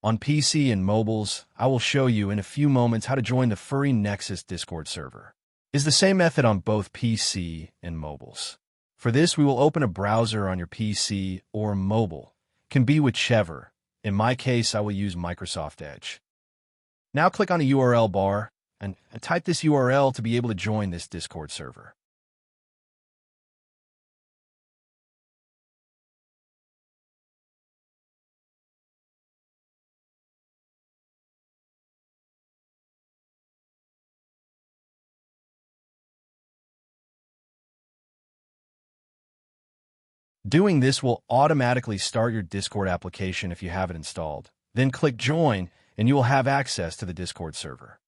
On PC and mobiles, I will show you in a few moments how to join the FURRY NEXUS Discord server. It's the same method on both PC and mobiles. For this, we will open a browser on your PC or mobile. Can be whichever. In my case, I will use Microsoft Edge. Now click on the URL bar and type this URL to be able to join this Discord server. Doing this will automatically start your Discord application if you have it installed. Then click Join, and you will have access to the Discord server.